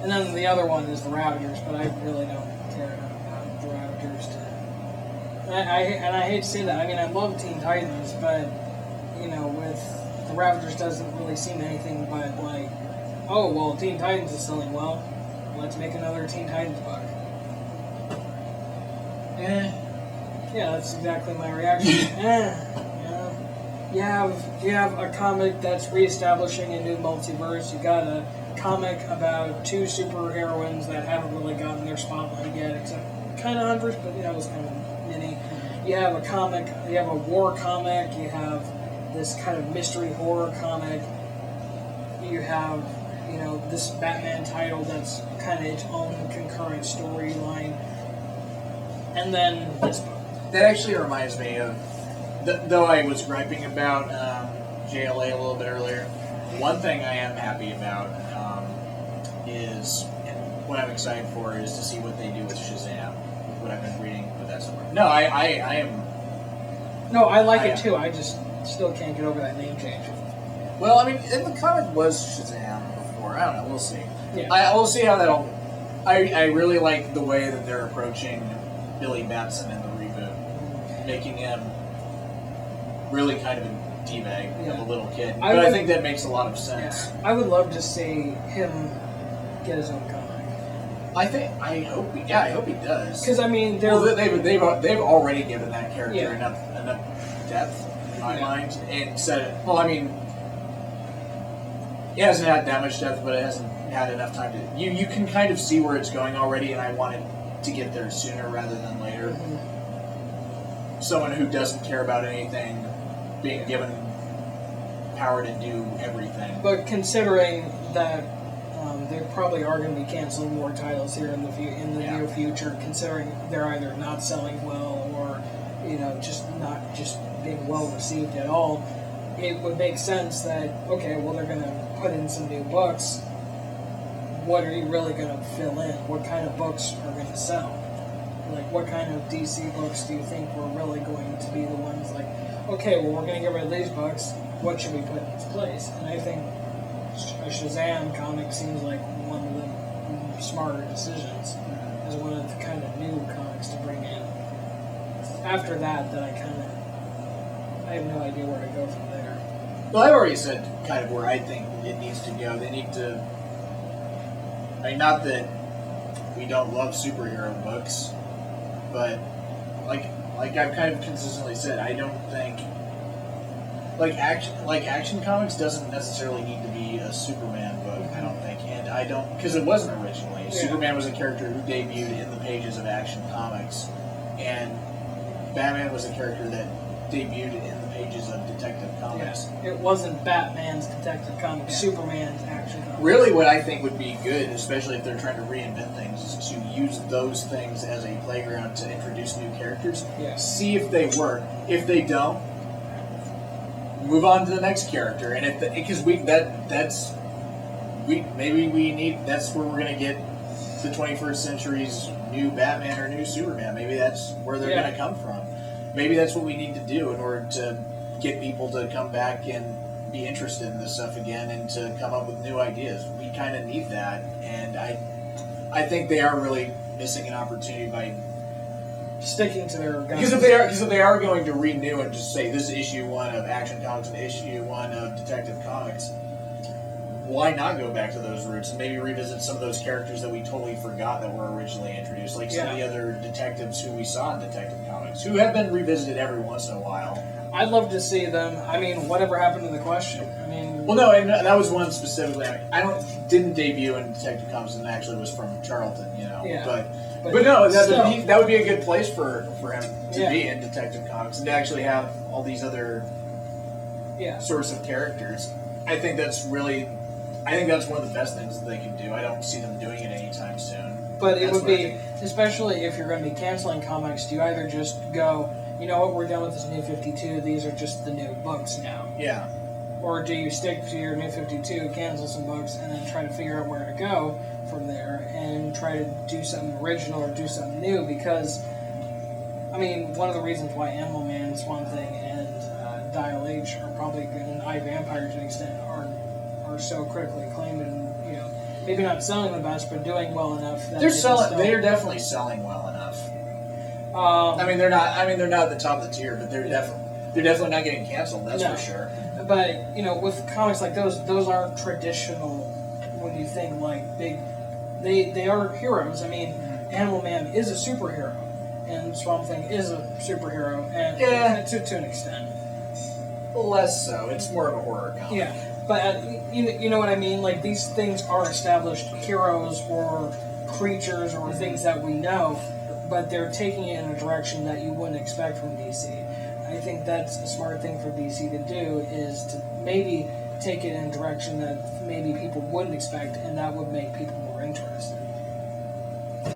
And then the other one is the Ravagers, but I really don't care about the Ravagers. And I hate to say that. I mean, I love Teen Titans, but with the Ravagers doesn't really seem anything but like, oh well, Teen Titans is selling well. Let's make another Teen Titans book. Yeah, that's exactly my reaction. You have a comic that's reestablishing a new multiverse. You got a comic about two superheroines that haven't really gotten their spotlight yet, except kind of Huntress, but it was kind of mini. You have a comic, you have a war comic, you have this kind of mystery horror comic, you have, this Batman title that's kind of its own concurrent storyline, and then this book. That actually reminds me of, though I was griping about JLA a little bit earlier, one thing I am happy about is, and what I'm excited for is to see what they do with Shazam, what I've been reading with that story. No, I am... No, I like it too, I just still can't get over that name change. Well, I mean, in the comic was Shazam before, I don't know, we'll see. Yeah. We'll see how that'll... I really like the way that they're approaching Billy Batson in the reboot, making him really kind of a D-bag of a little kid. But I think that makes a lot of sense. Yeah, I would love to see him get his own comic. I hope he does. Because I mean, they've already given that character enough depth in my mind, and said, well, I mean, it hasn't had that much depth, but it hasn't had enough time to. You can kind of see where it's going already, and I wanted to get there sooner rather than later. Mm-hmm. Someone who doesn't care about anything being given power to do everything. But considering that they probably are going to be canceling more titles here in the near future, considering they're either not selling well or just not being well received at all, it would make sense that okay, well they're going to put in some new books. What are you really going to fill in? What kind of books are going to sell? Like, what kind of DC books do you think were really going to be the ones like, okay, well, we're going to get rid of these books. What should we put in its place? And I think a Shazam comic seems like one of the smarter decisions as one of the kind of new comics to bring in. After that, I have no idea where to go from there. Well, I've already said kind of where I think it needs to go. They need to... I mean, not that we don't love superhero books, but like I've kind of consistently said, I don't think action comics doesn't necessarily need to be a Superman book. I don't think, and I don't because it wasn't originally. Yeah. Superman was a character who debuted in the pages of Action Comics, and Batman was a character that debuted in the pages of Detective Comics. Yeah. It wasn't Batman's Detective Comics, Superman's Action Comics. Really, what I think would be good, especially if they're trying to reinvent things, is to use those things as a playground to introduce new characters. Yeah. See if they work. If they don't, move on to the next character. And that's where we're gonna get the 21st century's new Batman or new Superman. Maybe that's where they're gonna come from. Maybe that's what we need to do in order to get people to come back and be interested in this stuff again and to come up with new ideas. We kind of need that, and I think they are really missing an opportunity by sticking to their guns. Because if they are going to renew and just say this is issue 1 of Action Comics and issue 1 of Detective Comics, why not go back to those roots and maybe revisit some of those characters that we totally forgot that were originally introduced, like some of the other detectives who we saw in Detective Comics, who have been revisited every once in a while. I'd love to see them. I mean, whatever happened to the Question? I mean... Well, no, and that was one specifically. Didn't debut in Detective Comics and actually was from Charlton, Yeah. But no, that would be a good place for him to be in Detective Comics and to actually have all these other sorts of characters. I think that's one of the best things that they can do. I don't see them doing it anytime soon. But it would be, especially if you're going to be canceling comics, do you either just go, you know what, we're done with this New 52, these are just the new books now. Yeah. Or do you stick to your New 52, cancel some books, and then try to figure out where to go from there and try to do something original or do something new? Because, I mean, one of the reasons why Animal Man, Swamp Thing, and Dial H are probably good, and iVampire to an extent, are so critically acclaimed, and, maybe not selling the best, but doing well enough that They're they can selling. still- They're definitely selling well enough. I mean, they're not. I mean, they're not at the top of the tier, but they're definitely not getting canceled. That's No. for sure. But with comics like those aren't traditional. When you think like big, they are heroes. I mean, Animal Man is a superhero, and Swamp Thing is a superhero, and Yeah. to an extent. Less so. It's more of a horror comic. Yeah, but you know what I mean. Like these things are established heroes or creatures or things that we know, but they're taking it in a direction that you wouldn't expect from DC. I think that's a smart thing for DC to do is to maybe take it in a direction that maybe people wouldn't expect, and that would make people more